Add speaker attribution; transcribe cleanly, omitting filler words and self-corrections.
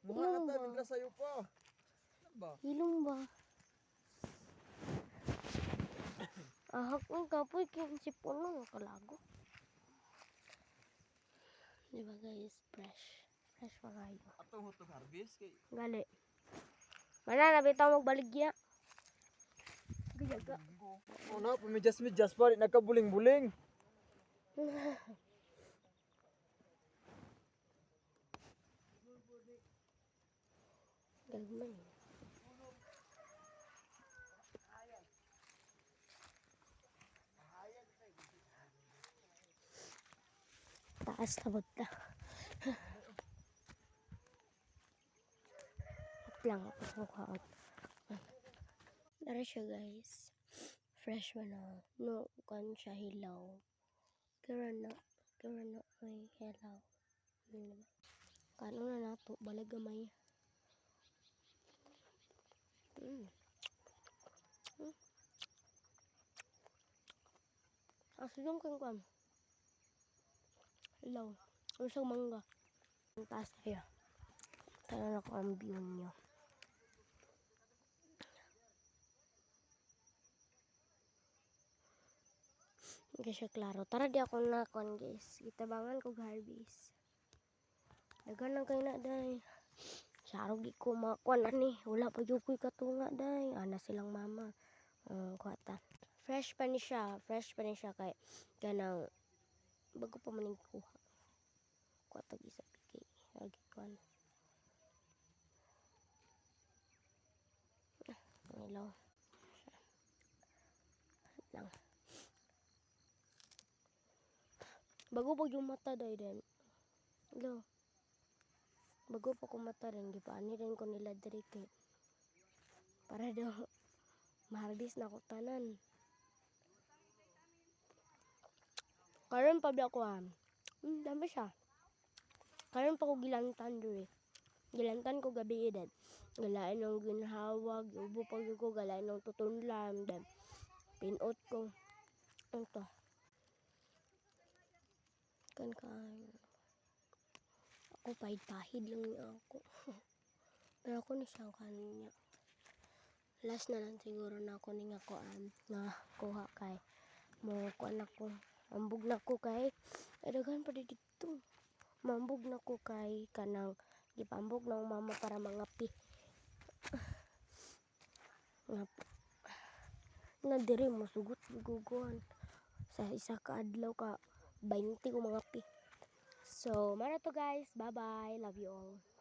Speaker 1: Muha
Speaker 2: Ilong
Speaker 1: ka ta,
Speaker 2: ba?
Speaker 1: mindra sa'yo pa. Ano ba?
Speaker 2: Ilong ba? Ahak ng kapoy kaya si puno kalago. Diba guys, fresh. Fresh pa kayo.
Speaker 1: Atong hutong harvest kay
Speaker 2: Gali. Mana nabitaw magbaligya. Gayaga.
Speaker 1: oh na, pamidjas-midjas pa, di nagkabuling-buling.
Speaker 2: Gagmay. Taas tabot na. At lang ako sa kaot. Dara siya guys. Fresh man na. No, kan siya hilaw. Kira na may hilaw. Kano na nato, balag gamay. Asidong kang kwan. Hilaw. Usang mangga. Ang taas kaya. Tara na ko ang view niyo. Hindi siya klaro. Tara di ako na kwan guys. Itabangan ko harvest. Dagan lang kayo na day. Sarog di ko makwan ani. Wala pa yung ko'y katunga day. Ana silang mama. Kuwata. Fresh pa ni siya. Fresh pa ni siya kay ganang bago pa maning kuha. Kuwata gisa piki. Lagi kwan. Ilaw. Lang. Bago pa yung mata day din. Ilaw. Bago pa ko mata rin. Gipaani rin ko nila diri kay para daw maharbis na ko tanan. Karon pa ba ko dami siya. Karon pa ko gilantan diri. Gilantan ko gabi edad. Galain ng ginhawag, ubo pa ko galain ng tutunlan, then pinot ko. Ito. Kan ako pahid-pahid lang niya ako. Pero ako ni siyang kanya. Last na lang siguro na ako ni nga ko na kuha kay mo kuan ako. Ambog na ko kay daghan pa dito. Mambog na ko kay kanang gipambog ng mama para mangapi. Na diri mo sugot guguan sa isa ka adlaw ka 20 ko mangapi. So, mara to guys. Bye-bye. Love you all.